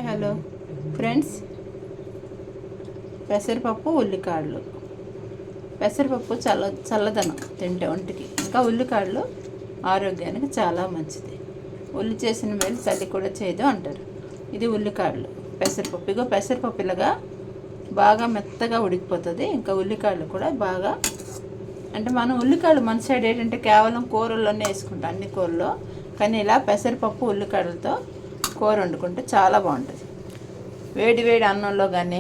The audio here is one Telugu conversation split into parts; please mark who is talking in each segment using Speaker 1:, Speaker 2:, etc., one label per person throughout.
Speaker 1: హలో ఫ్రెండ్స్, పెసరపప్పు ఉల్లికాడలు. పెసరపప్పు చల్లదనం తింటే ఒంటికి, ఇంకా ఉల్లికాడలు ఆరోగ్యానికి చాలా మంచిది. ఉల్లి చేసిన మేలు తల్లి కూడా చేయదు అంటారు. ఇది ఉల్లికాడలు, పెసరపప్పు. ఇగో పెసరపప్పు ఇలాగా బాగా మెత్తగా ఉడికిపోతుంది. ఇంకా ఉల్లికాడలు కూడా బాగా, అంటే మనం ఉల్లికాడలు మన సైడ్ ఏంటంటే కేవలం కూరల్లోనే వేసుకుంటాం, అన్ని కూరల్లో. కానీ ఇలా పెసరపప్పు ఉల్లికాడలతో కూర వండుకుంటే చాలా బాగుంటుంది. వేడి వేడి అన్నంలో కానీ,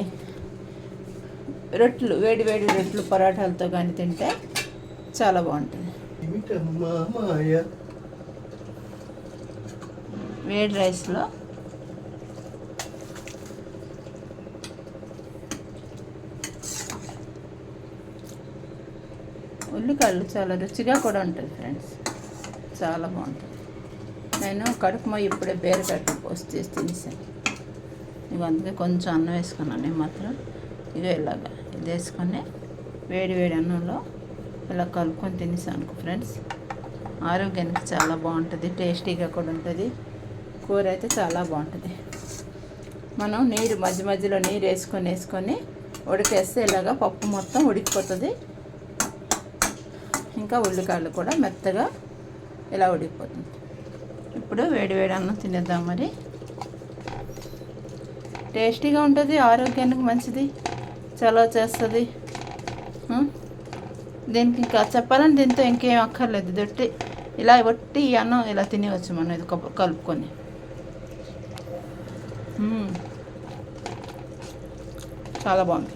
Speaker 1: వేడి వేడి రొట్టెలు పరోటాలతో కానీ తింటే చాలా బాగుంటుంది. వేడి రైస్లో ఉల్లికాడలు చాలా రుచిగా కూడా ఉంటుంది ఫ్రెండ్స్, చాలా బాగుంటుంది. నేను కడుపు మొయ్యి ఇప్పుడే బీరకాయ పోసి చేసి తినేసాను. ఇక అందుకే కొంచెం అన్నం వేసుకున్నాను. నేను మాత్రం ఇదో ఇలాగా ఇది వేసుకొని వేడి వేడి అన్నంలో ఇలా కలుపుకొని తినేసాను ఫ్రెండ్స్. ఆరోగ్యానికి చాలా బాగుంటుంది, టేస్టీగా కూడా ఉంటుంది. కూర అయితే చాలా బాగుంటుంది. మనం నీరు మధ్య మధ్యలో నీరు వేసుకొని ఉడికేస్తే ఇలాగా పప్పు మొత్తం ఉడికిపోతుంది. ఇంకా ఉల్లికాయలు కూడా మెత్తగా ఇలా ఉడికిపోతుంది. ఇప్పుడు వేడి వేడి అన్నం తినేద్దాం. మరి టేస్టీగా ఉంటుంది, ఆరోగ్యానికి మంచిది, చలవ చేస్తుంది. దీనికి ఇంకా చెప్పాలంటే దీంతో ఇంకేం అక్కర్లేదు. దొట్టి ఇలా ఒట్టి ఈ అన్నం ఇలా తినేవచ్చు మనం, ఇది కలుపుకొని. చాలా బాగుంది.